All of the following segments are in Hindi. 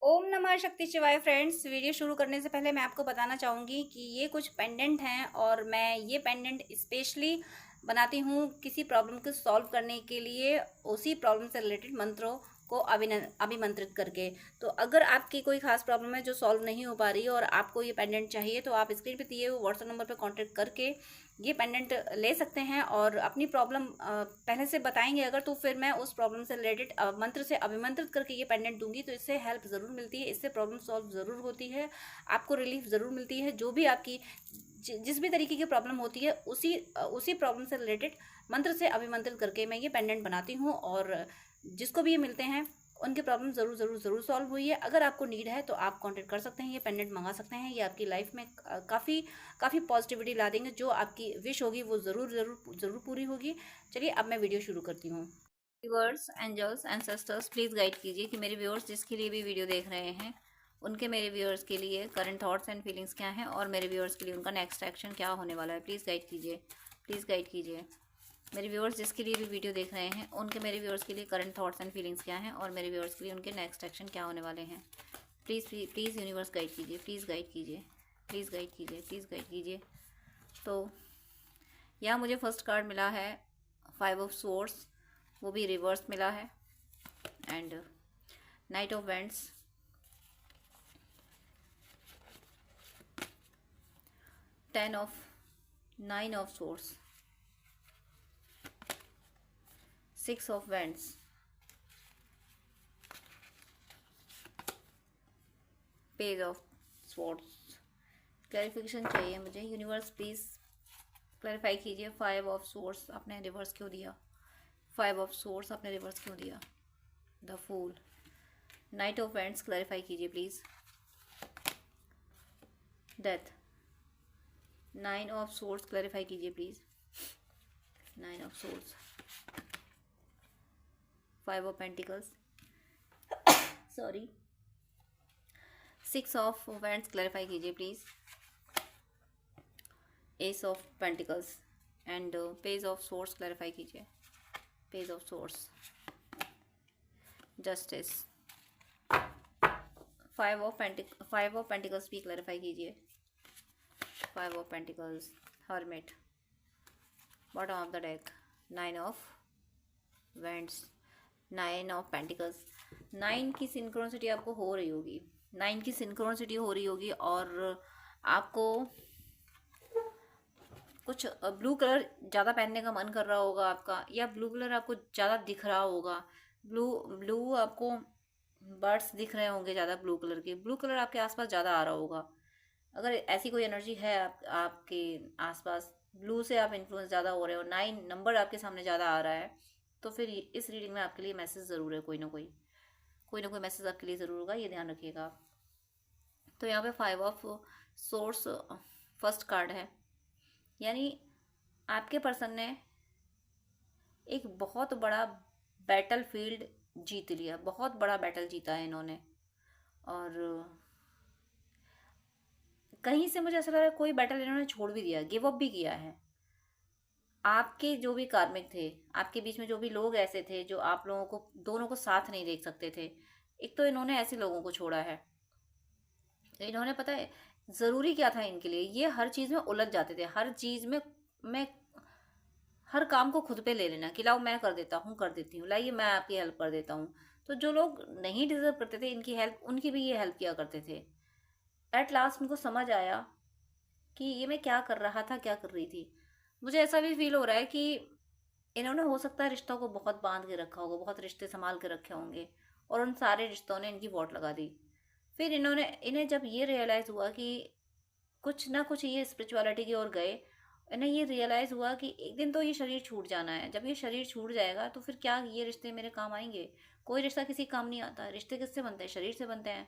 ओम नमः शक्ति शिवाय फ्रेंड्स। वीडियो शुरू करने से पहले मैं आपको बताना चाहूँगी कि ये कुछ पेंडेंट हैं और मैं ये पेंडेंट स्पेशली बनाती हूँ किसी प्रॉब्लम को सॉल्व करने के लिए, उसी प्रॉब्लम से रिलेटेड मंत्रों को अभिमंत्रित करके। तो अगर आपकी कोई खास प्रॉब्लम है जो सॉल्व नहीं हो पा रही है और आपको ये पेंडेंट चाहिए, तो आप स्क्रीन पे दिए हुए व्हाट्सएप नंबर पर कांटेक्ट करके ये पेंडेंट ले सकते हैं और अपनी प्रॉब्लम पहले से बताएंगे अगर, तो फिर मैं उस प्रॉब्लम से रिलेटेड मंत्र से अभिमंत्रित करके ये पेंडेंट दूंगी। तो इससे हेल्प ज़रूर मिलती है, इससे प्रॉब्लम सॉल्व ज़रूर होती है, आपको रिलीफ ज़रूर मिलती है। जो भी आपकी जिस भी तरीके की प्रॉब्लम होती है, उसी प्रॉब्लम से रिलेटेड मंत्र से अभिमंत्रित करके मैं ये पेंडेंट बनाती हूँ और जिसको भी ये मिलते हैं उनकी प्रॉब्लम ज़रूर ज़रूर ज़रूर सॉल्व हुई है। अगर आपको नीड है तो आप कांटेक्ट कर सकते हैं, ये पेंडेंट मंगा सकते हैं। ये आपकी लाइफ में काफ़ी काफ़ी पॉजिटिविटी ला देंगे। जो आपकी विश होगी वो ज़रूर ज़रूर ज़रूर पूरी होगी। चलिए अब मैं वीडियो शुरू करती हूँ। Viewers, angels, ancestors, please guide कीजिए कि मेरे व्यूअर्स जिसके लिए भी वीडियो देख रहे हैं उनके, मेरे व्यूअर्स के लिए करंट थॉट्स एंड फीलिंग्स क्या हैं और मेरे व्यूअर्स के लिए उनका नेक्स्ट एक्शन क्या होने वाला है। प्लीज़ गाइड कीजिए, प्लीज़ गाइड कीजिए। मेरे व्यूअर्स जिसके लिए भी वीडियो देख रहे हैं उनके, मेरे व्यूअर्स के लिए करंट थॉट्स एंड फीलिंग्स क्या हैं और मेरे व्यूअर्स के लिए उनके नेक्स्ट एक्शन क्या होने वाले हैं। प्लीज़ प्लीज़ यूनिवर्स गाइड कीजिए, प्लीज़ गाइड कीजिए, प्लीज़ गाइड कीजिए, प्लीज़ गाइड कीजिए। तो यहाँ मुझे फर्स्ट कार्ड मिला है 5 ऑफ स्वॉर्ड्स, वो भी रिवर्स मिला है, and night of wands, 9 of swords, 6 of vents, page of swords. Clarification चाहिए मुझे यूनिवर्स, प्लीज़ क्लैरिफाई कीजिए। 5 ऑफ स्वॉर्ड्स आपने रिवर्स क्यों दिया? 5 ऑफ स्वॉर्ड्स आपने रिवर्स क्यों दिया? The fool. Knight of wands clarify कीजिए please. Death. 9 of swords clarify कीजिए please. 9 of swords, 5 of pentacles, sorry, 6 of wands clarify कीजिए please. Ace of pentacles and page of swords clarify कीजिए। Page of swords, justice, 5 of pentacles भी क्लैरिफाई कीजिए। 5 of pentacles, hermit, bottom of the deck, 9 of wands, 9 of pentacles. 9 की सिंक्रोनिसिटी आपको हो रही होगी, 9 की सिंक्रोनिसिटी हो रही होगी और आपको कुछ ब्लू कलर ज़्यादा पहनने का मन कर रहा होगा आपका, या ब्लू कलर आपको ज़्यादा दिख रहा होगा। ब्लू ब्लू आपको बर्ड्स दिख रहे होंगे ज़्यादा ब्लू कलर के, ब्लू कलर आपके आसपास ज़्यादा आ रहा होगा। अगर ऐसी कोई एनर्जी है आपके आसपास, ब्लू से आप इन्फ्लुएंस ज़्यादा हो रहे हो, 9 नंबर आपके सामने ज़्यादा आ रहा है, तो फिर इस रीडिंग में आपके लिए मैसेज ज़रूर है। कोई ना कोई मैसेज आपके लिए ज़रूर होगा, ये ध्यान रखिएगा आप। तो यहाँ पे 5 ऑफ सोर्स फर्स्ट कार्ड है, यानी आपके पर्सन ने एक बहुत बड़ा बैटल फील्ड जीत लिया, बहुत बड़ा बैटल जीता है इन्होंने। और कहीं से मुझे ऐसा लग रहा है कोई बैटल इन्होंने छोड़ भी दिया, गिव अप भी किया है। आपके जो भी कार्मिक थे, आपके बीच में जो भी लोग ऐसे थे जो आप लोगों को, दोनों को साथ नहीं देख सकते थे, एक तो इन्होंने ऐसे लोगों को छोड़ा है। इन्होंने, पता है ज़रूरी क्या था इनके लिए, ये हर चीज़ में उलझ जाते थे, हर चीज़ में मैं हर काम को खुद पे ले लेना कि लाओ मैं कर देता हूँ, कर देती हूँ, लाइए मैं आपकी हेल्प कर देता हूँ। तो जो लोग नहीं डिजर्व करते थे इनकी हेल्प, उनकी भी ये हेल्प किया करते थे। एट लास्ट उनको समझ आया कि ये मैं क्या कर रहा था, क्या कर रही थी। मुझे ऐसा भी फील हो रहा है कि इन्होंने, हो सकता है रिश्तों को बहुत बांध के रखा होगा, बहुत रिश्ते संभाल के रखे होंगे और उन सारे रिश्तों ने इनकी वोट लगा दी। फिर इन्हें जब ये रियलाइज़ हुआ कि कुछ ना कुछ ये स्पिरिचुअलिटी की ओर गए, इन्हें ये रियलाइज़ हुआ कि एक दिन तो ये शरीर छूट जाना है। जब ये शरीर छूट जाएगा तो फिर क्या ये रिश्ते मेरे काम आएंगे? कोई रिश्ता किसी काम नहीं आता। रिश्ते किससे बनते हैं? शरीर से बनते हैं।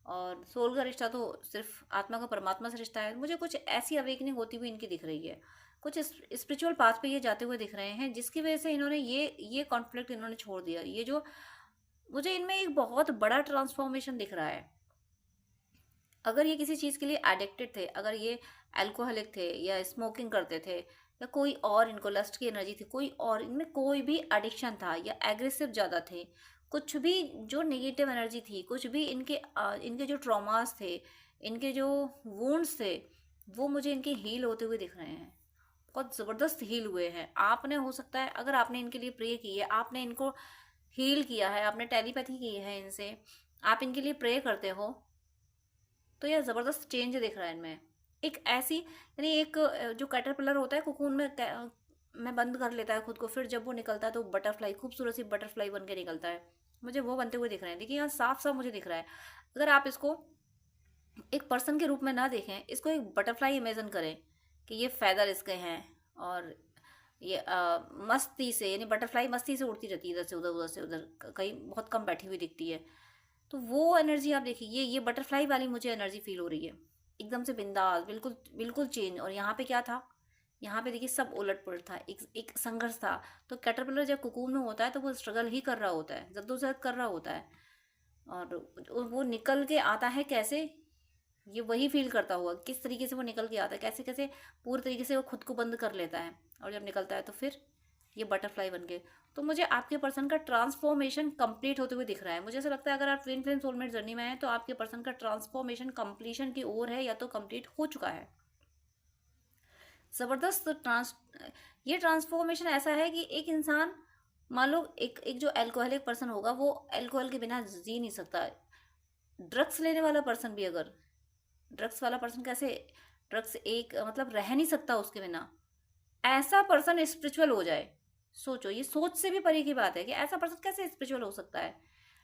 और सोल का रिश्ता तो सिर्फ आत्मा का परमात्मा से रिश्ता है। मुझे कुछ ऐसी अवेकनिंग होती हुई इनकी दिख रही है, कुछ स्पिरिचुअल पाथ पे ये जाते हुए दिख रहे हैं, जिसकी वजह से इन्होंने ये कॉन्फ्लिक्ट इन्होंने छोड़ दिया। ये जो मुझे इनमें एक बहुत बड़ा ट्रांसफॉर्मेशन दिख रहा है। अगर ये किसी चीज़ के लिए एडिक्टेड थे, अगर ये अल्कोहलिक थे या स्मोकिंग करते थे या कोई और, इनको लस्ट की एनर्जी थी, कोई और, इनमें कोई भी एडिक्शन था या एग्रेसिव ज़्यादा थे, कुछ भी जो नेगेटिव एनर्जी थी, कुछ भी इनके जो ट्रॉमास थे, इनके जो वुंड्स थे, वो मुझे इनके हील होते हुए दिख रहे हैं। बहुत ज़बरदस्त हील हुए हैं। आपने, हो सकता है अगर आपने इनके लिए प्रे की है, आपने इनको हील किया है, आपने टेलीपैथी की है इनसे, आप इनके लिए प्रे करते हो, तो यह ज़बरदस्त चेंज दिख रहा है इनमें। एक ऐसी, यानी एक जो कैटरपिलर होता है कोकून में बंद कर लेता है खुद को, फिर जब वो निकलता है तो बटरफ्लाई, खूबसूरत सी बटरफ्लाई बन के निकलता है, मुझे वो बनते हुए दिख रहे हैं। देखिए यहाँ साफ साफ मुझे दिख रहा है। अगर आप इसको एक पर्सन के रूप में ना देखें, इसको एक बटरफ्लाई इमेजिन करें कि ये फैदर इसके हैं, और ये मस्ती से, यानी बटरफ्लाई मस्ती से उड़ती रहती है इधर से उधर, उधर से उधर, कहीं बहुत कम बैठी हुई दिखती है। तो वो एनर्जी आप देखिए, ये बटरफ्लाई वाली मुझे एनर्जी फील हो रही है, एकदम से बिंदास, बिल्कुल बिल्कुल चेंज। और यहाँ पे क्या था, यहाँ पे देखिए सब उलट पुलट था, एक संघर्ष था। तो कैटरपिलर जब कुकून में होता है तो वो स्ट्रगल ही कर रहा होता है, जद्दोजहद कर रहा होता है, और वो निकल के आता है कैसे, ये वही फील करता हुआ, किस तरीके से वो निकल के आता है, कैसे कैसे पूरी तरीके से वो खुद को बंद कर लेता है, और जब निकलता है तो फिर ये बटरफ्लाई बन गए। तो मुझे आपके पर्सन का ट्रांसफॉर्मेशन कंप्लीट होते हुए दिख रहा है। मुझे ऐसा लगता है अगर आप ट्विन फ्लेम सोलमेट जर्नी में हैं तो आपके पर्सन का ट्रांसफॉर्मेशन कंप्लीशन की ओर है, या तो कंप्लीट हो चुका है। जबरदस्त ये ट्रांसफॉर्मेशन ऐसा है कि एक इंसान, मान लो एक जो अल्कोहलिक पर्सन होगा, वो अल्कोहल के बिना जी नहीं सकता। ड्रग्स लेने वाला पर्सन भी, अगर ड्रग्स वाला पर्सन कैसे, ड्रग्स एक मतलब रह नहीं सकता उसके बिना, ऐसा पर्सन स्पिरिचुअल हो जाए, सोचो, ये सोच से भी परे की बात है कि ऐसा पर्सन कैसे स्पिरिचुअल हो सकता है।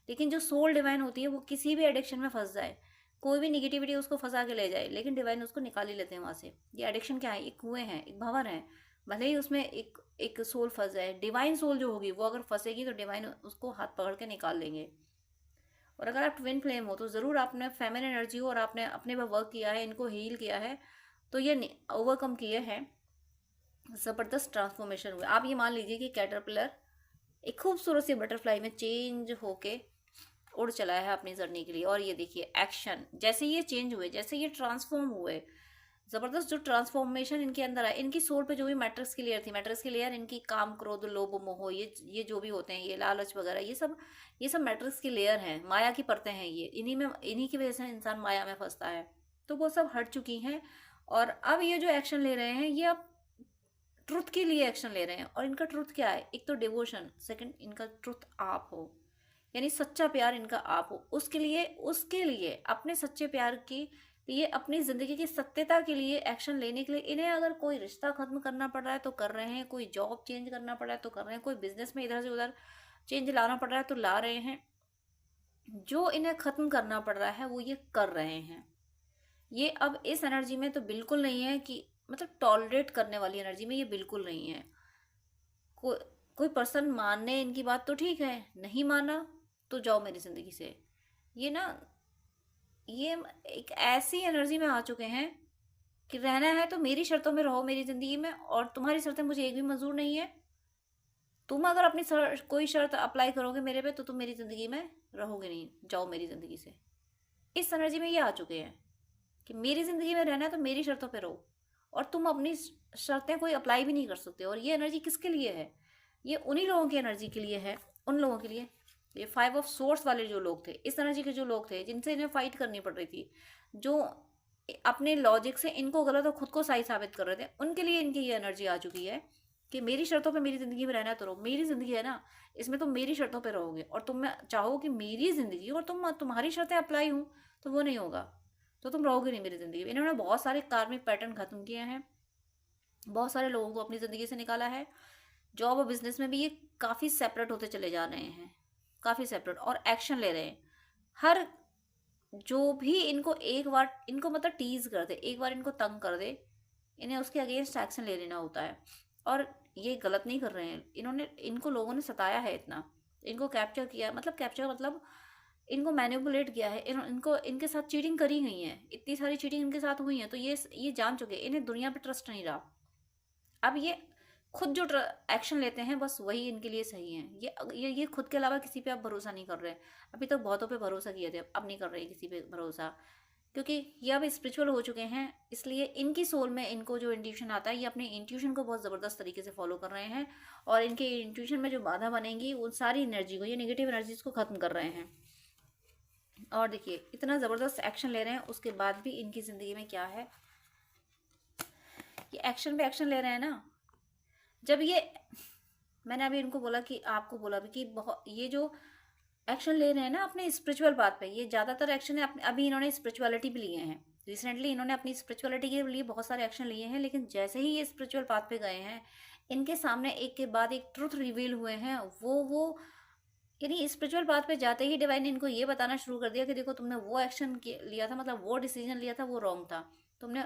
लेकिन जो सोल डिवाइन होती है वो किसी भी एडिक्शन में फंस जाए, कोई भी निगेटिविटी उसको फंसा के ले जाए, लेकिन डिवाइन उसको निकाल ही लेते हैं वहां से। ये एडिक्शन क्या है, एक कुएं है, एक भंवर है, भले ही उसमें एक एक सोल फंस जाए, डिवाइन सोल जो होगी वो अगर फंसेगी तो डिवाइन उसको हाथ पकड़ के निकाल लेंगे। और अगर आप ट्विन फ्लेम हो तो ज़रूर आपने फेमिनिन एनर्जी हो और आपने अपने पर वर्क किया है, इनको हील किया है, तो ये ओवरकम किए हैं, ज़बरदस्त ट्रांसफॉर्मेशन हुआ। आप ये मान लीजिए कि कैटरपिलर एक खूबसूरत सी बटरफ्लाई में चेंज होके उड़ चला है अपनी जर्नी के लिए। और ये देखिए एक्शन, जैसे ये चेंज हुए, जैसे ये ट्रांसफॉर्म हुए, जबरदस्त जो ट्रांसफॉर्मेशन इनके अंदर आया, इनकी सोल पे जो भी मैट्रिक्स की लेयर थी, मैट्रिक्स की लेयर इनकी काम क्रोध लोभ मोह, ये जो भी होते हैं, ये लालच वगैरह, ये सब मैट्रिक्स की लेयर हैं, माया की परतें हैं। ये इन्हीं की वजह से इंसान माया में फंसता है। तो वो सब हट चुकी हैं, और अब ये जो एक्शन ले रहे हैं, ये अब ट्रुथ के लिए एक्शन ले रहे हैं। और इनका ट्रुथ क्या है, एक तो डिवोशन, सेकंड इनका ट्रुथ आप हो, यानी सच्चा प्यार इनका आप हो। उसके लिए अपने सच्चे प्यार के लिए, अपनी जिंदगी की सत्यता के लिए एक्शन लेने के लिए, इन्हें अगर कोई रिश्ता खत्म करना पड़ रहा है तो कर रहे हैं, कोई जॉब चेंज करना पड़ रहा है तो कर रहे हैं, कोई बिजनेस में इधर से उधर चेंज लाना पड़ रहा है तो ला रहे हैं। जो इन्हें खत्म करना पड़ रहा है वो ये कर रहे हैं। ये अब इस एनर्जी में तो बिल्कुल नहीं है कि, मतलब टॉलरेट करने वाली एनर्जी में ये बिल्कुल नहीं है। कोई कोई पर्सन मानने इनकी बात तो ठीक है, नहीं माना तो जाओ मेरी जिंदगी से। ये ना, ये एक ऐसी एनर्जी में आ चुके हैं कि रहना है तो मेरी शर्तों में रहो मेरी जिंदगी में, और तुम्हारी शर्तें मुझे एक भी मंजूर नहीं है। तुम अगर अपनी कोई शर्त अप्लाई करोगे मेरे पे तो तुम मेरी जिंदगी में रहोगे नहीं, जाओ मेरी जिंदगी से। इस एनर्जी में ये आ चुके हैं कि मेरी जिंदगी में रहना है तो मेरी शर्तों पे रहो, और तुम अपनी शर्तें कोई अप्लाई भी नहीं कर सकते। और ये एनर्जी किसके लिए है, ये उन्हीं लोगों की एनर्जी के लिए है, उन लोगों के लिए, ये 5 ऑफ सोर्स वाले जो लोग थे, इस एनर्जी के जो लोग थे, जिनसे इन्हें फाइट करनी पड़ रही थी, जो अपने लॉजिक से इनको गलत और खुद को सही साबित कर रहे थे, उनके लिए इनकी ये एनर्जी आ चुकी है कि मेरी शर्तों पे मेरी ज़िंदगी में रहना है तो रहो, मेरी ज़िंदगी है ना, इसमें तुम मेरी शर्तों पे रहोगे, और तुम चाहो कि मेरी ज़िंदगी और तुम्हारी शर्तें अप्लाई हूँ, तो वो नहीं होगा, तो तुम रहोगे नहीं मेरी ज़िंदगी में। इन्होंने बहुत सारे कार्मिक पैटर्न खत्म किए हैं, बहुत सारे लोगों को अपनी ज़िंदगी से निकाला है। जॉब और बिजनेस में भी ये काफ़ी सेपरेट होते चले जा रहे हैं, काफ़ी सेपरेट, और एक्शन ले रहे हैं। हर जो भी इनको एक बार इनको मतलब टीज कर दे, एक बार इनको तंग कर दे, इन्हें उसके अगेंस्ट एक्शन ले लेना होता है। और ये गलत नहीं कर रहे हैं, इनको लोगों ने सताया है इतना, इनको कैप्चर किया, मतलब कैप्चर मतलब इनको मैनिपुलेट किया है, इनको इनके साथ चीटिंग करी गई है, इतनी सारी चीटिंग इनके साथ हुई है, तो ये जान चुके, इन्हें दुनिया पे ट्रस्ट नहीं रहा। अब ये खुद जो एक्शन लेते हैं बस वही इनके लिए सही है। ये खुद के अलावा किसी पे आप भरोसा नहीं कर रहे। अभी तक बहुतों पे भरोसा किए थे, अब नहीं कर रहे किसी पे भरोसा, क्योंकि ये अब स्पिरिचुअल हो चुके हैं, इसलिए इनकी सोल में इनको जो इंट्यूशन आता है, ये अपने इंट्यूशन को बहुत ज़बरदस्त तरीके से फॉलो कर रहे हैं, और इनके इंट्यूशन में जो बाधा बनेंगी उन सारी एनर्जी को, ये नेगेटिव एनर्जीज को ख़त्म कर रहे हैं। और देखिए इतना ज़बरदस्त एक्शन ले रहे हैं, उसके बाद भी इनकी ज़िंदगी में क्या है, ये एक्शन पे एक्शन ले रहे हैं ना। जब ये मैंने अभी इनको बोला कि आपको बोला भी कि बहुत ये जो एक्शन ले रहे हैं ना अपने स्पिरिचुअल बात पे, ये ज़्यादातर एक्शन है अपने, अभी इन्होंने स्पिरिचुअलिटी भी लिए हैं, रिसेंटली इन्होंने अपनी स्पिरिचुअलिटी के लिए बहुत सारे एक्शन लिए हैं, लेकिन जैसे ही ये स्पिरिचुअल पाथ पे गए हैं, इनके सामने एक के बाद एक ट्रुथ रिवील हुए हैं। वो यानी स्पिरिचुअल पाथ पे जाते ही डिवाइन ने इनको ये बताना शुरू कर दिया कि देखो तुमने वो एक्शन लिया था, मतलब वो डिसीजन लिया था, वो रॉन्ग था। तुमने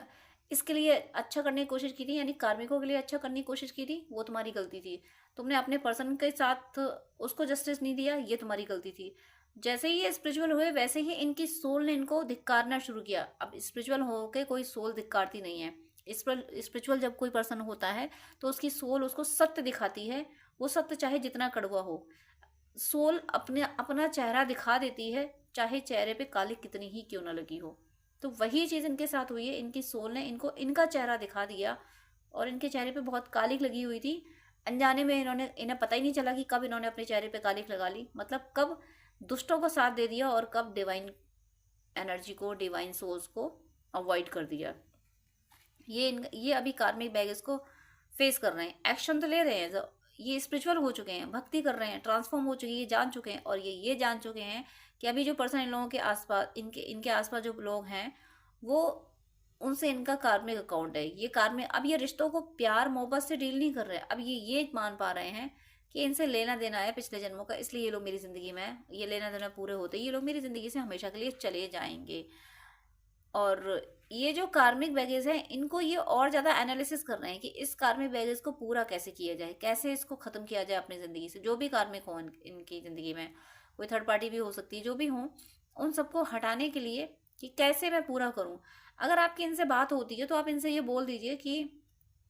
इसके लिए अच्छा करने की कोशिश की थी, यानी कार्मिकों के लिए अच्छा करने की कोशिश की थी, वो तुम्हारी गलती थी। तुमने अपने पर्सन के साथ उसको जस्टिस नहीं दिया, ये तुम्हारी गलती थी। जैसे ही ये स्पिरिचुअल हुए वैसे ही इनकी सोल ने इनको धिक्कारना शुरू किया। अब स्पिरिचुअल होके कोई सोल धिक्कारती नहीं है। स्पिरिचुअल जब कोई पर्सन होता है तो उसकी सोल उसको सत्य दिखाती है, वो सत्य चाहे जितना कड़वा हो। सोल अपने अपना चेहरा दिखा देती है, चाहे चेहरे पे काली कितनी ही क्यों ना लगी हो। तो वही चीज़ इनके साथ हुई है, इनकी सोल ने इनको इनका चेहरा दिखा दिया, और इनके चेहरे पे बहुत कालिक लगी हुई थी। अनजाने में इन्हें पता ही नहीं चला कि कब इन्होंने अपने चेहरे पे कालिक लगा ली, मतलब कब दुष्टों को साथ दे दिया और कब डिवाइन एनर्जी को, डिवाइन सोल्स को अवॉइड कर दिया। ये अभी कार्मिक बैगेज को फेस कर रहे हैं, एक्शन तो ले रहे हैं। ये स्पिरिचुअल हो चुके हैं, भक्ति कर रहे हैं, ट्रांसफॉर्म हो चुके हैं, ये जान चुके हैं, और ये जान चुके हैं कि अभी जो पर्सन इन लोगों के आसपास, इनके आसपास जो लोग हैं, वो उनसे इनका कार्मिक अकाउंट है। ये कार्मिक, अब ये रिश्तों को प्यार मोहब्बत से डील नहीं कर रहे हैं, अब ये मान पा रहे हैं कि इनसे लेना देना है पिछले जन्मों का, इसलिए ये लोग मेरी जिंदगी में, ये लेना देना पूरे होते ये लोग मेरी जिंदगी से हमेशा के लिए चले जाएंगे। और ये जो कार्मिक बैगेज है, इनको ये और ज़्यादा एनालिसिस कर रहे हैं कि इस कार्मिक बैगेज को पूरा कैसे किया जाए, कैसे इसको ख़त्म किया जाए अपनी ज़िंदगी से। जो भी कार्मिक हो इनकी ज़िंदगी में, कोई थर्ड पार्टी भी हो सकती है, जो भी हो, उन सबको हटाने के लिए कि कैसे मैं पूरा करूं। अगर आपकी इनसे बात होती है तो आप इनसे ये बोल दीजिए कि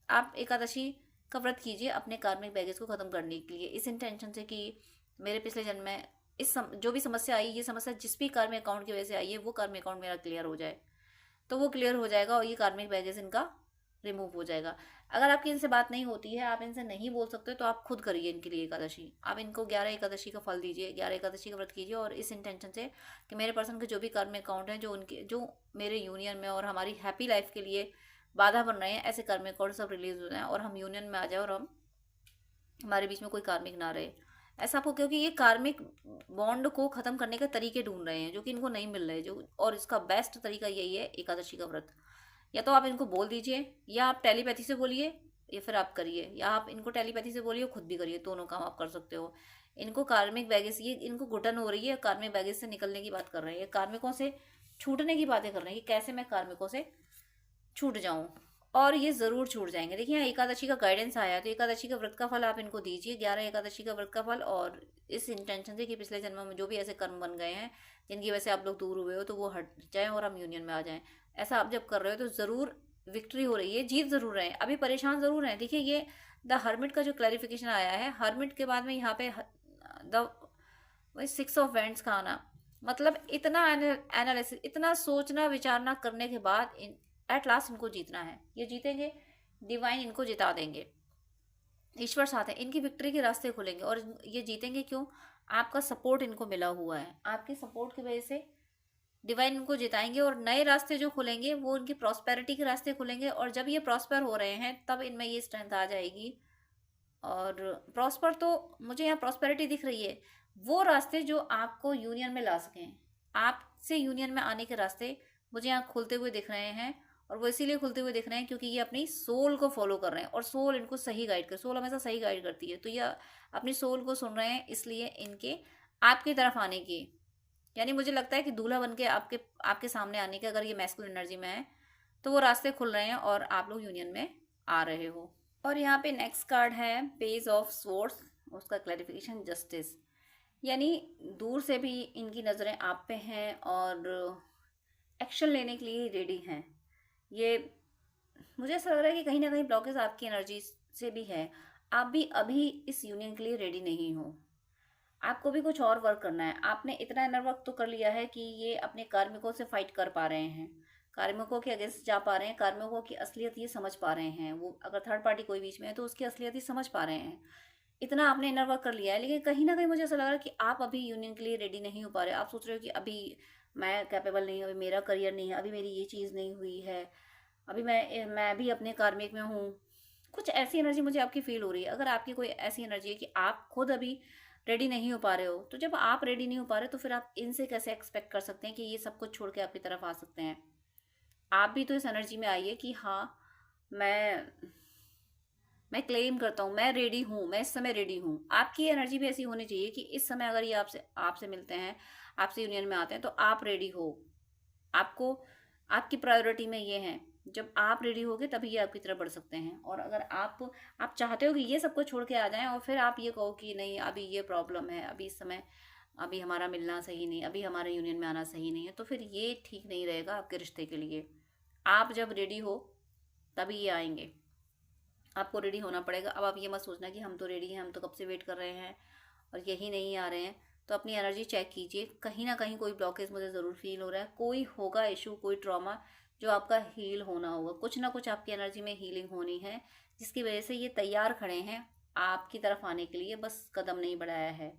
आप एकादशी का व्रत कीजिए अपने कार्मिक बैगेज को ख़त्म करने के लिए, इस इंटेंशन से कि मेरे पिछले जन्म में जो भी समस्या आई, ये समस्या जिस भी कार्मिक अकाउंट की वजह से आई है, वो कार्मिक अकाउंट मेरा क्लियर हो जाए। तो वो क्लियर हो जाएगा और ये कार्मिक बैगेज इनका रिमूव हो जाएगा। अगर आपकी इनसे बात नहीं होती है, आप इनसे नहीं बोल सकते, तो आप खुद करिए इनके लिए एकादशी। आप इनको 11 एकादशी का फल दीजिए, 11 एकादशी का व्रत कीजिए, और इस इंटेंशन से कि मेरे पर्सन के जो भी कार्मिक अकाउंट हैं, जो मेरे यूनियन में और हमारी हैप्पी लाइफ के लिए बाधा बन रहे हैं, ऐसे कार्मिक अकाउंट सब रिलीज हो जाए और हम यूनियन में आ जाए, और हमारे बीच में कोई कार्मिक ना रहे। ऐसा आपको, क्योंकि ये कार्मिक बॉन्ड को खत्म करने के तरीके ढूंढ रहे हैं जो कि इनको नहीं मिल रहे, जो, और इसका बेस्ट तरीका यही है एकादशी का व्रत। या तो आप इनको बोल दीजिए, या आप टेलीपैथी से बोलिए, या फिर आप करिए, या आप इनको टेलीपैथी से बोलिए, खुद भी करिए, दोनों काम आप कर सकते हो। इनको कार्मिक बैगेज, ये इनको घुटन हो रही है, कार्मिक बैगेज से निकलने की बात कर रहे हैं, कार्मिकों से छूटने की बातें कर रहे हैं कि कैसे मैं कार्मिकों से छूट जाऊं, और ये ज़रूर छूट जाएंगे। देखिए यहाँ एकादशी का गाइडेंस आया है, तो एकादशी का व्रत का फल आप इनको दीजिए, 11 एकादशी का व्रत का फल, और इस इंटेंशन से कि पिछले जन्म में जो भी ऐसे कर्म बन गए हैं जिनकी वजह से आप लोग दूर हुए हो, तो वो हट जाएं और हम यूनियन में आ जाएं। ऐसा आप जब कर रहे हो तो ज़रूर विक्ट्री हो रही है, जीत ज़रूर रहे हैं, अभी परेशान ज़रूर हैं। देखिए ये द हर्मिट का जो क्लैरिफिकेशन आया है, हर्मिट के बाद में यहाँ पे द वही 6 ऑफ वैंड्स का आना, मतलब इतना एनालिसिस, इतना सोचना विचारना करने के बाद एट लास्ट इनको जीतना है, ये जीतेंगे, डिवाइन इनको जिता देंगे, ईश्वर साथ है, इनकी विक्ट्री के रास्ते खुलेंगे, और ये जीतेंगे क्यों? आपका सपोर्ट इनको मिला हुआ है, आपके सपोर्ट की वजह से डिवाइन इनको जिताएंगे, और नए रास्ते जो खुलेंगे वो इनकी प्रॉस्पेरिटी के रास्ते खुलेंगे, और जब ये प्रॉस्पर हो रहे हैं तब इनमें ये स्ट्रेंथ आ जाएगी। और प्रॉस्पर, तो मुझे यहाँ प्रॉस्पेरिटी दिख रही है, वो रास्ते जो आपको यूनियन में ला सकें, आपसे यूनियन में आने के रास्ते मुझे यहाँ खुलते हुए दिख रहे हैं, और वो इसीलिए खुलते हुए दिख रहे हैं क्योंकि ये अपनी सोल को फॉलो कर रहे हैं, और सोल इनको सही गाइड कर, सोल हमेशा सही गाइड करती है, तो ये अपनी सोल को सुन रहे हैं, इसलिए इनके आपकी तरफ आने की, यानी मुझे लगता है कि दूल्हा बन के आपके सामने आने के, अगर ये मैस्कुलिन एनर्जी में है तो वो रास्ते खुल रहे हैं और आप लोग यूनियन में आ रहे हो। और यहाँ पे नेक्स्ट कार्ड है पेज ऑफ स्वॉर्ड्स, उसका क्लैरिफिकेशन जस्टिस, यानी दूर से भी इनकी नज़रें आप पे हैं और एक्शन लेने के लिए रेडी हैं। ये मुझे ऐसा लग रहा है कि कहीं ना कहीं ब्लॉकेज आपकी एनर्जी से भी है, आप भी अभी इस यूनियन के लिए रेडी नहीं हो, आपको भी कुछ और वर्क करना है। आपने इतना इनर वर्क तो कर लिया है कि ये अपने कार्मिकों से फाइट कर पा रहे हैं, कार्मिकों के अगेंस्ट जा पा रहे हैं, कार्मिकों की असलियत ये समझ पा रहे हैं। वो अगर थर्ड पार्टी कोई बीच में है तो उसकी असलियत ही समझ पा रहे हैं। इतना आपने इनर वर्क कर लिया है, लेकिन कहीं ना कहीं मुझे ऐसा लग रहा है कि आप अभी यूनियन के लिए रेडी नहीं हो पा रहे। आप सोच रहे हो कि अभी मैं कैपेबल नहीं हूँ, अभी मेरा करियर नहीं है, अभी मेरी ये चीज़ नहीं हुई है, अभी मैं भी अपने कार्मिक में हूँ। कुछ ऐसी एनर्जी मुझे आपकी फील हो रही है। अगर आपकी कोई ऐसी एनर्जी है कि आप खुद अभी रेडी नहीं हो पा रहे हो, तो जब आप रेडी नहीं हो पा रहे तो फिर आप इनसे कैसे एक्सपेक्ट कर सकते हैं कि ये सब कुछ छोड़ के आपकी तरफ आ सकते हैं। आप भी तो इस एनर्जी में आइए कि हाँ, मैं मैं क्लेम करता हूँ, मैं रेडी हूँ, मैं इस समय रेडी हूँ। आपकी एनर्जी भी ऐसी होनी चाहिए कि इस समय अगर ये आपसे आपसे मिलते हैं, आपसे यूनियन में आते हैं, तो आप रेडी हो। आपको आपकी प्रायोरिटी में ये है। जब आप रेडी होगे तभी ये आपकी तरफ बढ़ सकते हैं। और अगर आप चाहते हो कि ये सब कुछ छोड़ के आ जाएं और फिर आप ये कहो कि नहीं, अभी ये प्रॉब्लम है, अभी इस समय अभी हमारा मिलना सही नहीं, अभी हमारे यूनियन में आना सही नहीं है, तो फिर ये ठीक नहीं रहेगा आपके रिश्ते के लिए। आप जब रेडी हो तभी ये आएंगे। आपको रेडी होना पड़ेगा। अब आप ये मत सोचना कि हम तो रेडी हैं, हम तो कब से वेट कर रहे हैं और यही नहीं आ रहे हैं। तो अपनी एनर्जी चेक कीजिए, कहीं ना कहीं कोई ब्लॉकेज मुझे ज़रूर फील हो रहा है। कोई होगा इशू, कोई ट्रॉमा जो आपका हील होना होगा। कुछ ना कुछ आपकी एनर्जी में हीलिंग होनी है, जिसकी वजह से ये तैयार खड़े हैं आपकी तरफ आने के लिए। बस कदम नहीं बढ़ाया है,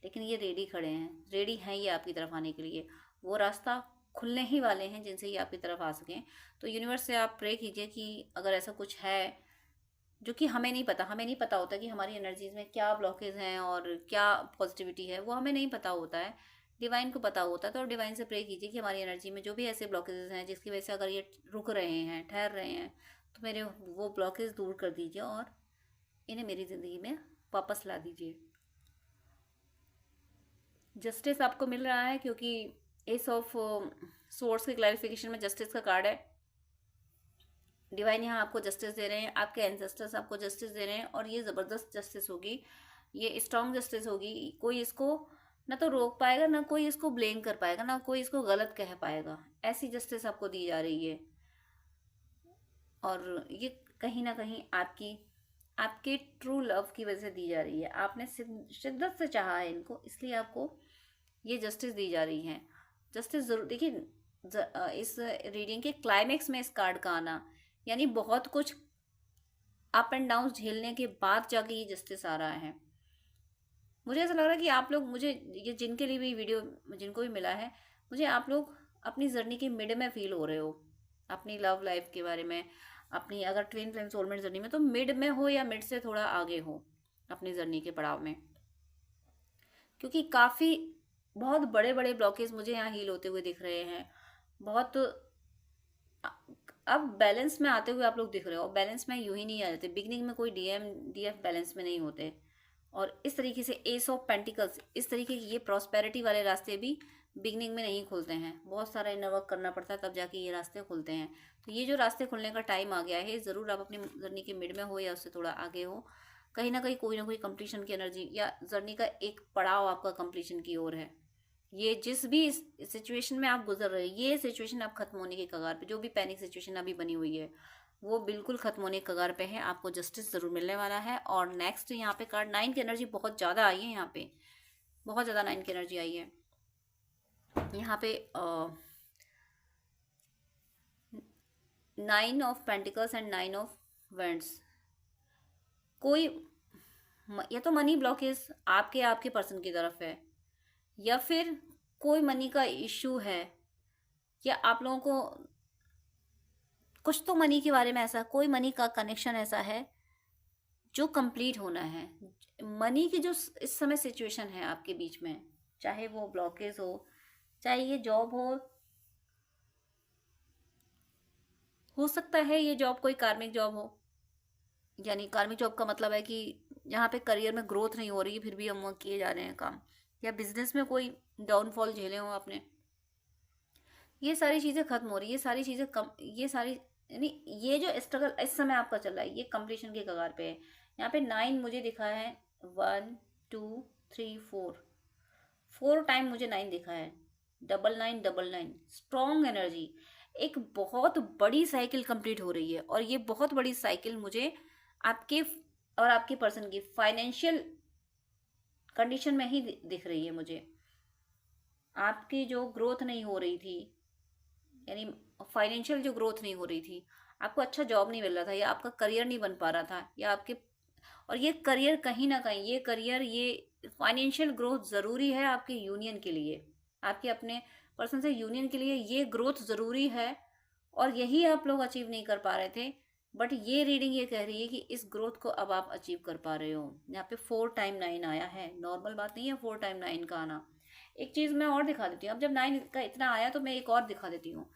लेकिन ये रेडी खड़े हैं, रेडी हैं ये आपकी तरफ आने के लिए। वो रास्ता खुलने ही वाले हैं जिनसे ये आपकी तरफ आ सकें। तो यूनिवर्स से आप प्रे कीजिए कि अगर ऐसा कुछ है जो कि हमें नहीं पता होता कि हमारी एनर्जीज में क्या ब्लॉकेज हैं और क्या पॉजिटिविटी है, वो हमें नहीं पता होता है, डिवाइन को पता होता है। तो डिवाइन से प्रे कीजिए कि हमारी एनर्जी में जो भी ऐसे ब्लॉकेजेस हैं जिसकी वजह से अगर ये रुक रहे हैं, ठहर रहे हैं, तो मेरे वो ब्लॉकेज दूर कर दीजिए और इन्हें मेरी ज़िंदगी में वापस ला दीजिए। जस्टिस आपको मिल रहा है क्योंकि एस ऑफ सोर्स के क्लैरिफिकेशन में जस्टिस का कार्ड है। डिवाइन यहाँ आपको जस्टिस दे रहे हैं, आपके एंसेस्टर्स आपको जस्टिस दे रहे हैं, और ये ज़बरदस्त जस्टिस होगी, ये स्ट्रॉन्ग जस्टिस होगी। कोई इसको ना तो रोक पाएगा, ना कोई इसको ब्लेम कर पाएगा, ना कोई इसको गलत कह पाएगा। ऐसी जस्टिस आपको दी जा रही है। और ये कहीं ना कहीं आपके ट्रू लव की वजह से दी जा रही है। आपने शिद्दत से चाहा है इनको, इसलिए आपको ये जस्टिस दी जा रही है। जस्टिस जरूर देखिए, इस रीडिंग के क्लाइमेक्स में इस कार्ड का आना, यानी बहुत कुछ अप एंड डाउन झेलने के बाद जाके ये जस्टिस आ रहा है। मुझे ऐसा लग रहा है कि आप लोग, मुझे ये जिनके लिए भी वीडियो जिनको भी मिला है, मुझे आप लोग अपनी जर्नी के मिड में फील हो रहे हो, अपनी लव लाइफ के बारे में, अपनी अगर ट्विन फ्लेम सोलमेट जर्नी में, तो मिड में हो या मिड से थोड़ा आगे हो अपनी जर्नी के पड़ाव में। क्योंकि काफ़ी बहुत बड़े बड़े ब्लॉकेज मुझे यहाँ हील होते हुए दिख रहे हैं। बहुत अब बैलेंस में आते हुए आप लोग दिख रहे हो। बैलेंस में यूं ही नहीं आ जाते, बिगनिंग में कोई डीएफ बैलेंस में नहीं होते। और इस तरीके से एस ऑफ पेंटिकल्स, इस तरीके की ये प्रॉस्पेरिटी वाले रास्ते भी बिगनिंग में नहीं खुलते हैं। बहुत सारा इनर वर्क करना पड़ता है तब जाके ये रास्ते खुलते हैं। तो ये जो रास्ते खुलने का टाइम आ गया है, ज़रूर आप अपनी जर्नी के मिड में हो या उससे थोड़ा आगे हो, कहीं ना कोई कंप्लीशन की एनर्जी या जर्नी का एक पड़ाव आपका कंप्लीशन की ओर है। ये जिस भी सिचुएशन में आप गुजर रहे हैं, ये सिचुएशन अब खत्म होने के कगार पे, जो भी पैनिक सिचुएशन अभी बनी हुई है वो बिल्कुल खत्म होने के कगार पे है। आपको जस्टिस जरूर मिलने वाला है। और नेक्स्ट यहाँ पे कार्ड 9 की एनर्जी बहुत ज़्यादा आई है, यहाँ पे बहुत ज़्यादा 9 की एनर्जी आई है। यहाँ पे 9 of pentacles and 9 of vends. कोई या तो मनी ब्लॉकेज आपके पर्सन की तरफ है, या फिर कोई मनी का इशू है, या आप लोगों को कुछ तो मनी के बारे में ऐसा, कोई मनी का कनेक्शन ऐसा है जो कंप्लीट होना है। मनी की जो इस समय सिचुएशन है आपके बीच में, चाहे वो ब्लॉकेज हो, चाहे ये जॉब हो सकता है ये जॉब कोई कार्मिक जॉब हो। यानी कार्मिक जॉब का मतलब है कि यहाँ पे करियर में ग्रोथ नहीं हो रही है, फिर भी हम किए जा रहे हैं काम, या बिजनेस में कोई डाउनफॉल झेले हो आपने। ये सारी चीज़ें खत्म हो रही है, ये सारी चीज़ें कम, ये सारी यानी ये जो स्ट्रगल इस समय आपका चल रहा है, ये कंप्लीशन के कगार पे है। यहाँ पे 9 मुझे दिखा है, 1 2 3 4 टाइम मुझे 9 दिखा है। 9999 स्ट्रॉन्ग एनर्जी। एक बहुत बड़ी साइकिल कंप्लीट हो रही है, और ये बहुत बड़ी साइकिल मुझे आपके और आपके पर्सन की फाइनेंशियल कंडीशन में ही दिख रही है मुझे। आपकी जो ग्रोथ नहीं हो रही थी, यानी फाइनेंशियल जो ग्रोथ नहीं हो रही थी, आपको अच्छा जॉब नहीं मिल रहा था, या आपका करियर नहीं बन पा रहा था, या आपके, और ये करियर कहीं ना कहीं, ये करियर, ये फाइनेंशियल ग्रोथ ज़रूरी है आपके यूनियन के लिए, आपके अपने पर्सन से यूनियन के लिए ये ग्रोथ ज़रूरी है, और यही आप लोग अचीव नहीं कर पा रहे थे। बट ये रीडिंग ये कह रही है कि इस ग्रोथ को अब आप अचीव कर पा रहे हो। यहाँ पे 4 टाइम 9 आया है, नॉर्मल बात नहीं है 4 टाइम 9 का आना। एक चीज़ मैं और दिखा देती हूँ, अब जब 9 का इतना आया तो मैं एक और दिखा देती हूँ।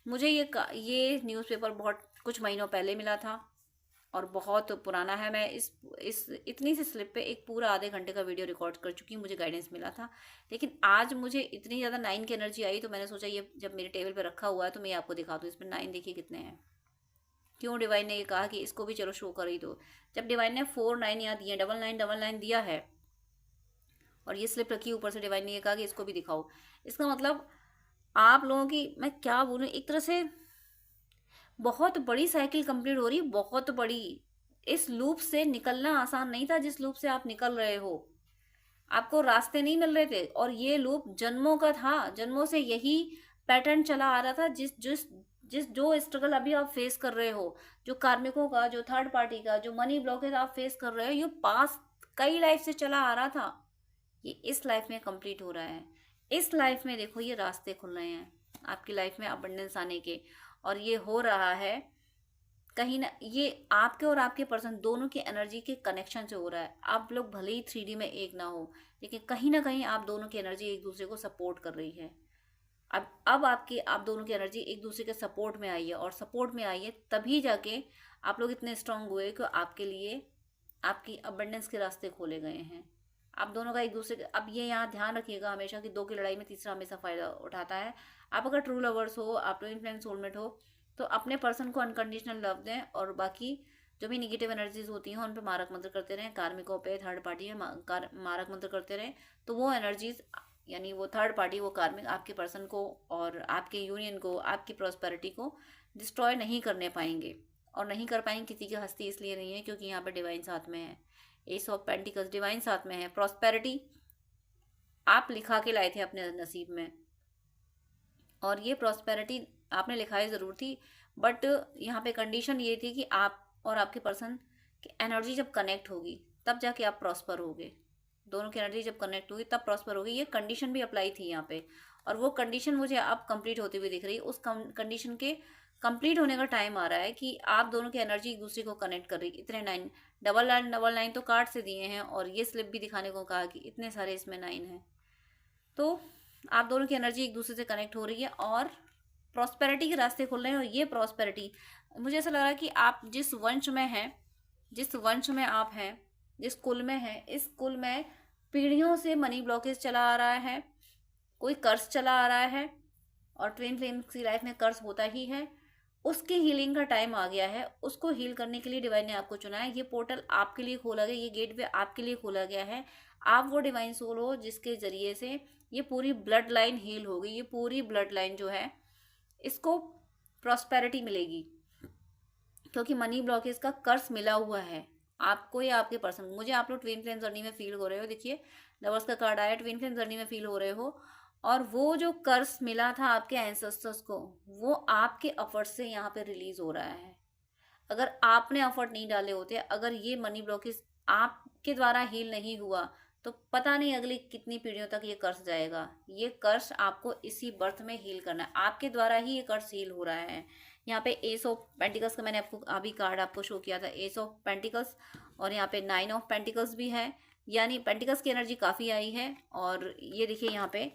मुझे ये न्यूज़पेपर बहुत कुछ महीनों पहले मिला था और बहुत पुराना है। मैं इस इतनी सी स्लिप पे एक पूरा आधे घंटे का वीडियो रिकॉर्ड कर चुकी हूँ, मुझे गाइडेंस मिला था। लेकिन आज मुझे इतनी ज़्यादा 9 की एनर्जी आई तो मैंने सोचा ये जब मेरे टेबल पे रखा हुआ है तो मैं आपको दिखा दूँ। इसमें 9 देखिए कितने हैं। क्यों डिवाइन ने ये कहा कि इसको भी चलो शो कर ही दो। जब डिवाइन ने 4 9 यहाँ दिए, 99 दिया है, और ये स्लिप रखी ऊपर से, डिवाइन ने ये कहा कि इसको भी दिखाओ। इसका मतलब आप लोगों की, मैं क्या बोलूँ, एक तरह से बहुत बड़ी साइकिल कंप्लीट हो रही, बहुत बड़ी। इस लूप से निकलना आसान नहीं था जिस लूप से आप निकल रहे हो। आपको रास्ते नहीं मिल रहे थे, और ये लूप जन्मों का था, जन्मों से यही पैटर्न चला आ रहा था। जिस जिस जिस जो स्ट्रगल अभी आप फेस कर रहे हो, जो कार्मिकों का, जो थर्ड पार्टी का, जो मनी ब्लॉकेज आप फेस कर रहे हो, ये पास कई लाइफ से चला आ रहा था, ये इस लाइफ में कंप्लीट हो रहा है। इस लाइफ में देखो ये रास्ते खुल रहे हैं आपकी लाइफ में अबंडेंस आने के, और ये हो रहा है कहीं ना, ये आपके और आपके पर्सन दोनों की एनर्जी के कनेक्शन से हो रहा है। आप लोग भले ही 3D में एक ना हो, लेकिन कहीं ना कहीं आप दोनों की एनर्जी एक दूसरे को सपोर्ट कर रही है। अब आप दोनों की एनर्जी एक दूसरे के सपोर्ट में आई है, और सपोर्ट में आई है तभी जाके आप लोग इतने स्ट्रांग हुए कि आपके लिए आपकी अबंडेंस के रास्ते खोले गए हैं। आप दोनों का एक दूसरे के, अब ये यहाँ ध्यान रखिएगा हमेशा कि दो की लड़ाई में तीसरा हमेशा फायदा उठाता है। आप अगर ट्रू लवर्स हो, आप ट्विन फ्लेम सोलमेट हो, तो अपने पर्सन को अनकंडीशनल लव दें, और बाकी जो भी निगेटिव एनर्जीज होती हैं उन पे मारक मंत्र करते रहें, कार्मिकों पे, थर्ड पार्टी में मारक मंत्र करते रहें। तो वो एनर्जीज, यानी वो थर्ड पार्टी, वो कार्मिक आपके पर्सन को और आपके यूनियन को, आपकी प्रॉस्पेरिटी को डिस्ट्रॉय नहीं करने पाएंगे। और नहीं कर पाएंगे किसी की हस्ती इसलिए नहीं है क्योंकि यहाँ पे डिवाइन साथ में है। एस ऑफ पेंटिकल्स डिवाइन साथ में है। प्रॉस्पेरिटी आप लिखा के लाए थे अपने नसीब में, और ये प्रॉस्पेरिटी आपने लिखाई ज़रूर थी, बट यहाँ पे कंडीशन ये थी कि आप और आपके पर्सन की एनर्जी जब कनेक्ट होगी तब जाके आप प्रॉस्पर होगे। दोनों की एनर्जी जब कनेक्ट हुई तब प्रॉस्पर होगी। ये कंडीशन भी अप्लाई थी यहाँ पे, और वो कंडीशन मुझे अब कंप्लीट होती हुई दिख रही है। उस कंडीशन के कंप्लीट होने का टाइम आ रहा है कि आप दोनों की एनर्जी एक दूसरे को कनेक्ट कर रही है। इतने 9, डबल 9 तो कार्ड से दिए हैं, और ये स्लिप भी दिखाने को कहा कि इतने सारे इसमें 9 हैं। तो आप दोनों की एनर्जी एक दूसरे से कनेक्ट हो रही है, और प्रॉस्पेरिटी के रास्ते खुल रहे हैं। और ये प्रॉस्पेरिटी, मुझे ऐसा लग रहा है कि आप जिस वंश में हैं, जिस वंश में आप हैं, जिस कुल में हैं, इस कुल में पीढ़ियों से मनी ब्लॉकेज चला आ रहा है, कोई कर्ज चला आ रहा है, और ट्विन फ्लेम्स की लाइफ में कर्ज होता ही है। उसकी हीलिंग का टाइम आ गया है। उसको हील करने के लिए डिवाइन ने आपको चुना है। ये पोर्टल आपके लिए खोला गया, ये गेटवे आपके लिए खोला गया है। आप वो डिवाइन सोल हो जिसके जरिए से ये पूरी ब्लड लाइन हील होगी। ये पूरी ब्लड लाइन जो है इसको प्रॉस्पेरिटी मिलेगी, क्योंकि मनी ब्लॉकेज का कर्ज मिला हुआ है आपको या आपके पर्सन को। मुझे आप लोग ट्विन फ्लेम जर्नी में फील हो रहे हो, देखिए लवर्स का कार्ड आया, ट्विन फ्लेम जर्नी में फील हो रहे हो। और वो जो कर्ज मिला था आपके एंसेस्टर्स को, वो आपके एफर्ट से यहाँ पे रिलीज हो रहा है। अगर आपने एफर्ट नहीं डाले होते, अगर ये मनी ब्लॉकेज आपके द्वारा हील नहीं हुआ, तो पता नहीं अगली कितनी पीढ़ियों तक ये कर्ज जाएगा। ये कर्ज आपको इसी बर्थ में हील करना है, आपके द्वारा ही ये कर्ज हील हो रहा है। यहाँ पे एस ऑफ पेंटिकल्स का मैंने आपको अभी कार्ड आपको शो किया था, एस ऑफ पेंटिकल्स, और यहाँ पे 9 ऑफ पेंटिकल्स भी है, यानी पेंटिकल्स की एनर्जी काफ़ी आई है। और ये देखिए यहाँ पे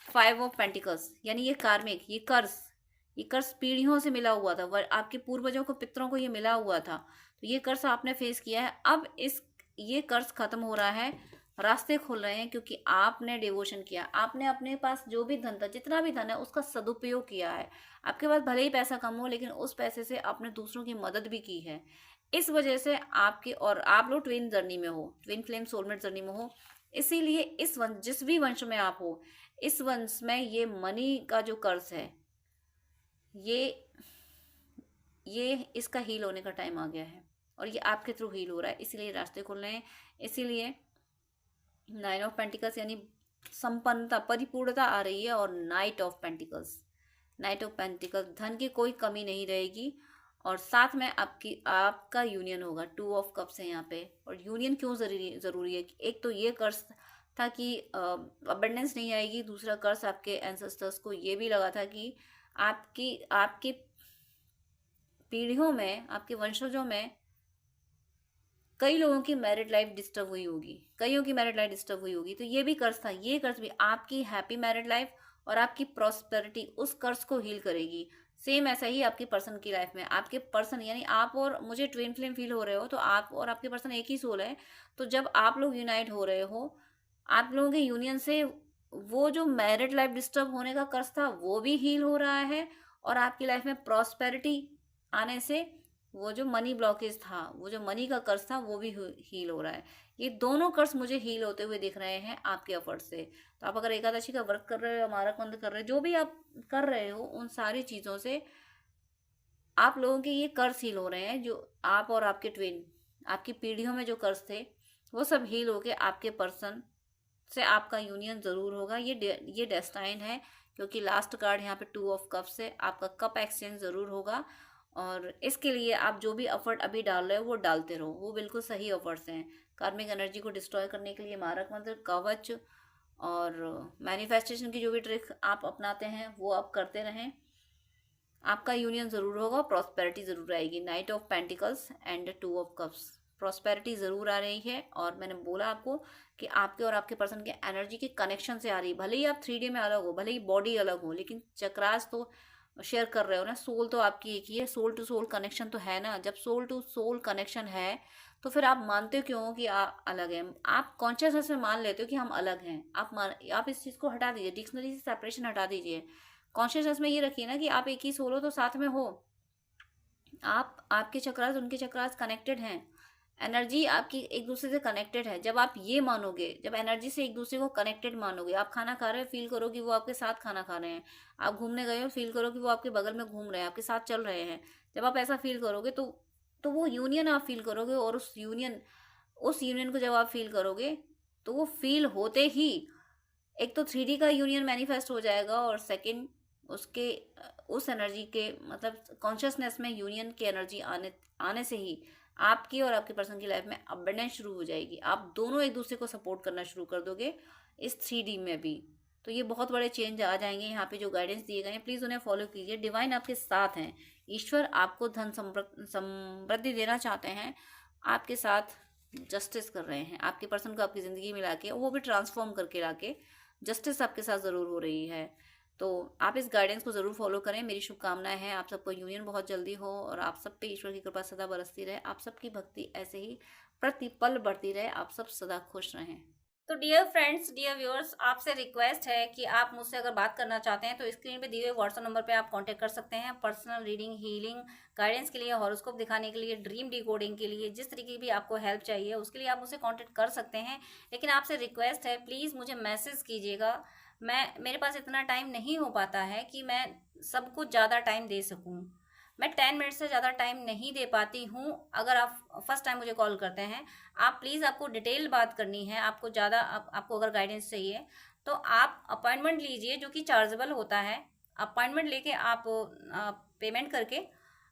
5 ऑफ पेंटिकल्स, यानी ये कार्मिक, ये कर्ज पीढ़ियों से मिला हुआ था, आपके पूर्वजों को, पितरों को ये मिला हुआ था। तो ये कर्ज आपने फेस किया है। अब ये कर्ज खत्म हो रहा है, रास्ते खुल रहे हैं, क्योंकि आपने डिवोशन किया, आपने अपने पास जो भी धन था, जितना भी धन है, उसका सदुपयोग किया है। आपके पास भले ही पैसा कम हो, लेकिन उस पैसे से आपने दूसरों की मदद भी की है। इस वजह से आपके, और आप लोग ट्विन जर्नी में हो, ट्विन फ्लेम सोलमेट जर्नी में हो, इसीलिए इस वंश, जिस भी वंश में आप हो, इस वंश में ये मनी का जो कर्ज है, ये इसका हील होने का टाइम आ गया है, और ये आपके थ्रू हील हो रहा है। इसीलिए रास्ते खुल रहे हैं। इसीलिए नाइन ऑफ पेंटिकल्स यानी संपन्नता, परिपूर्णता आ रही है। और night of pentacles, night of pentacles, धन की कोई कमी नहीं रहेगी। और साथ में आपका यूनियन होगा। टू ऑफ कप्स है यहाँ पे। और यूनियन क्यों जरूरी है? एक तो ये कर्ज था कि अबंडेंस नहीं आएगी। दूसरा कर्ज आपके एंसेस्टर्स को ये भी लगा था कि आपकी पीढ़ियों में, आपके वंशजों में कई लोगों की मैरिड लाइफ डिस्टर्ब हुई होगी, कईयों की मैरिड लाइफ डिस्टर्ब हुई होगी। तो ये भी कर्ज था। ये कर्ज भी आपकी हैप्पी मैरिड लाइफ और आपकी प्रॉस्पेरिटी, उस कर्ज को हील करेगी। सेम ऐसा ही आपकी पर्सन की लाइफ में, आपके पर्सन यानी आप और मुझे ट्विन फ्लेम फील हो रहे हो, तो आप और आपके पर्सन एक ही सोल है। तो जब आप लोग यूनाइट हो रहे हो, आप लोगों के यूनियन से वो जो मैरिड लाइफ डिस्टर्ब होने का कर्ज था वो भी हील हो रहा है। और आपकी लाइफ में प्रॉस्पेरिटी आने से वो जो मनी ब्लॉकेज था, वो जो मनी का कर्ज था, वो भी हील हो रहा है। ये दोनों कर्ज मुझे हील होते हुए दिख रहे हैं आपके एफर्ट से। तो आप अगर एकादशी का व्रत कर रहे हो, हमारा कुंद कर रहे हो, जो भी आप कर रहे हो, उन सारी चीज़ों से आप लोगों के ये कर्ज हील हो रहे हैं। जो आप और आपके ट्विन, आपकी पीढ़ियों में जो कर्ज थे, वो सब हील होके आपके पर्सन से आपका यूनियन ज़रूर होगा। ये डेस्टाइन है, क्योंकि लास्ट कार्ड यहाँ पे टू ऑफ कप्स है। आपका कप एक्सचेंज ज़रूर होगा। और इसके लिए आप जो भी एफर्ट अभी डाल रहे हो वो डालते रहो, वो बिल्कुल सही एफर्ट्स हैं। कार्मिक एनर्जी को डिस्ट्रॉय करने के लिए मारक मंत्र, कवच और मैनिफेस्टेशन की जो भी ट्रिक आप अपनाते हैं वो आप करते रहें। आपका यूनियन ज़रूर होगा, प्रॉस्पेरिटी ज़रूर आएगी। Night of pentacles and two of cups, prosperity ज़रूर आ रही है। और मैंने बोला आपको कि आपके और आपके पर्सन के एनर्जी के कनेक्शन से आ रही है। भले ही आप 3D में अलग हो, भले ही बॉडी अलग हो, लेकिन चक्रास तो शेयर कर रहे हो ना। सोल तो आपकी एक ही है, सोल टू सोल कनेक्शन तो है ना। जब सोल टू सोल कनेक्शन है तो फिर आप मानते क्यों हो कि आप अलग हैं? आप कॉन्शियसनेस में मान लेते हो कि हम अलग हैं। आप इस चीज़ को हटा दीजिए, डिक्शनरी से सेपरेशन हटा दीजिए। कॉन्शियसनेस में ये रखिए ना कि आप एक ही सोल हो, तो साथ में हो। आपके चक्रास उनके चक्रास कनेक्टेड हैं। एनर्जी आपकी एक दूसरे से कनेक्टेड है। जब आप ये मानोगे, जब एनर्जी से एक दूसरे को कनेक्टेड मानोगे, आप खाना खा रहे हो, फील करो कि वो आपके साथ खाना खा रहे हैं। आप घूमने गए हो, फील करो कि वो आपके बगल में घूम रहे हैं, आपके साथ चल रहे हैं। जब आप ऐसा फील करोगे तो वो यूनियन आप फील करोगे। और उस यूनियन को जब आप फील करोगे तो वो फील होते ही एक तो 3D का यूनियन मैनिफेस्ट हो जाएगा। और सेकंड, उसके उस एनर्जी के मतलब कॉन्शियसनेस में यूनियन की एनर्जी आने से ही आपकी और आपके पर्सन की लाइफ में अबंडेंस शुरू हो जाएगी। आप दोनों एक दूसरे को सपोर्ट करना शुरू कर दोगे इस 3D में भी। तो ये बहुत बड़े चेंज आ जाएंगे। यहाँ पे जो गाइडेंस दिए गए हैं, प्लीज़ उन्हें फॉलो कीजिए। डिवाइन आपके साथ हैं। ईश्वर आपको धन समृद्धि देना चाहते हैं। आपके साथ जस्टिस कर रहे हैं। आपके पर्सन को आपकी ज़िंदगी में लाके, वो भी ट्रांसफॉर्म करके लाके, जस्टिस आपके साथ ज़रूर हो रही है। तो आप इस गाइडेंस को ज़रूर फॉलो करें। मेरी शुभकामनाएं हैं आप सबको यूनियन बहुत जल्दी हो और आप सब पे ईश्वर की कृपा सदा बरसती रहे। आप सबकी भक्ति ऐसे ही प्रतिपल बढ़ती रहे। आप सब सदा खुश रहें। तो डियर फ्रेंड्स, डियर व्यूअर्स, आपसे रिक्वेस्ट है कि आप मुझसे अगर बात करना चाहते हैं तो स्क्रीन पे दिए हुए व्हाट्सएप नंबर पे आप कांटेक्ट कर सकते हैं। पर्सनल रीडिंग, हीलिंग, गाइडेंस के लिए, हॉरोस्कोप दिखाने के लिए, ड्रीम डिकोडिंग के लिए, जिस तरीके की भी आपको हेल्प चाहिए उसके लिए आप मुझसे कांटेक्ट कर सकते हैं। लेकिन आपसे रिक्वेस्ट है, प्लीज़ मुझे मैसेज कीजिएगा। मेरे पास इतना टाइम नहीं हो पाता है कि मैं सबको ज़्यादा टाइम दे सकूँ। मैं 10 मिनट से ज़्यादा टाइम नहीं दे पाती हूँ। अगर आप फर्स्ट टाइम मुझे कॉल करते हैं, आप प्लीज़, आपको डिटेल बात करनी है, आपको ज़्यादा आपको अगर गाइडेंस चाहिए तो आप अपॉइंटमेंट लीजिए, जो कि चार्जेबल होता है। अपॉइंटमेंट लेके आप पेमेंट करके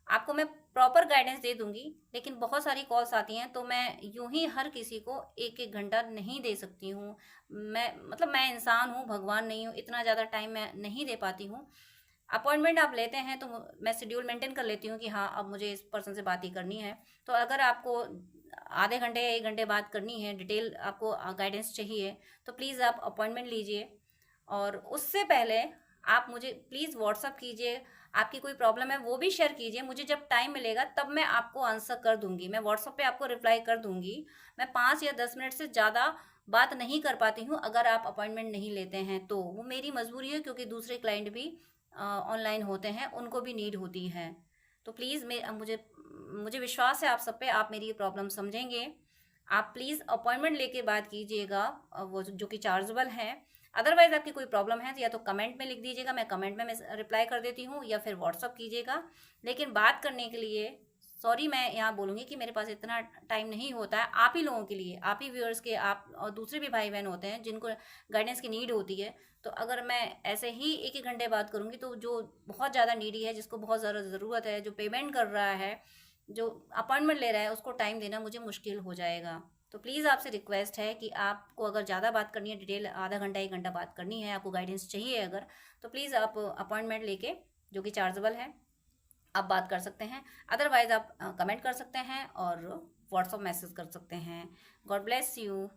आपको मैं प्रॉपर गाइडेंस दे दूंगी। लेकिन बहुत सारी कॉल्स आती हैं तो मैं यूं ही हर किसी को एक एक घंटा नहीं दे सकती हूँ। मैं इंसान हूँ, भगवान नहीं हूँ। इतना ज़्यादा टाइम मैं नहीं दे पाती हूँ। अपॉइंटमेंट आप लेते हैं तो मैं शेड्यूल मेंटेन कर लेती हूँ कि हाँ, अब मुझे इस पर्सन से बात ही करनी है। तो अगर आपको आधे घंटे या 1 घंटे बात करनी है, डिटेल आपको गाइडेंस चाहिए, तो प्लीज़ आप अपॉइंटमेंट लीजिए। और उससे पहले आप मुझे प्लीज़ व्हाट्सअप कीजिए। आपकी कोई प्रॉब्लम है वो भी शेयर कीजिए। मुझे जब टाइम मिलेगा तब मैं आपको आंसर कर दूंगी। मैं व्हाट्सअप पे आपको रिप्लाई कर दूंगी। मैं 5 या 10 मिनट से ज़्यादा बात नहीं कर पाती हूँ अगर आप अपॉइंटमेंट नहीं लेते हैं तो। वो मेरी मजबूरी है, क्योंकि दूसरे क्लाइंट भी ऑनलाइन होते हैं, उनको भी नीड होती है। तो प्लीज़ मुझे विश्वास है आप सब पे, आप मेरी प्रॉब्लम समझेंगे। आप प्लीज़ अपॉइंटमेंट लेके बात कीजिएगा, वो जो कि चार्जेबल है। अदरवाइज आपकी कोई प्रॉब्लम है तो या तो कमेंट में लिख दीजिएगा, मैं कमेंट में रिप्लाई कर देती हूँ, या फिर व्हाट्सअप कीजिएगा। लेकिन बात करने के लिए सॉरी मैं यहाँ बोलूँगी कि मेरे पास इतना टाइम नहीं होता है। आप ही लोगों के लिए, आप ही व्यूअर्स के, आप और दूसरे भी भाई बहन होते हैं जिनको गाइडेंस की नीड होती है। तो अगर मैं ऐसे ही एक एक घंटे बात करूँगी तो जो बहुत ज़्यादा नीडी है, जिसको बहुत ज़्यादा ज़रूरत है, जो पेमेंट कर रहा है, जो अपॉइंटमेंट ले रहा है, उसको टाइम देना मुझे मुश्किल हो जाएगा। तो प्लीज़ आपसे रिक्वेस्ट है कि आपको अगर ज़्यादा बात करनी है, डिटेल आधा घंटा 1 घंटा बात करनी है, आपको गाइडेंस चाहिए अगर, तो प्लीज़ आप अपॉइंटमेंट लेके, जो कि चार्जेबल है, आप बात कर सकते हैं। अदरवाइज़ आप कमेंट कर सकते हैं और व्हाट्सअप मैसेज कर सकते हैं। God bless you.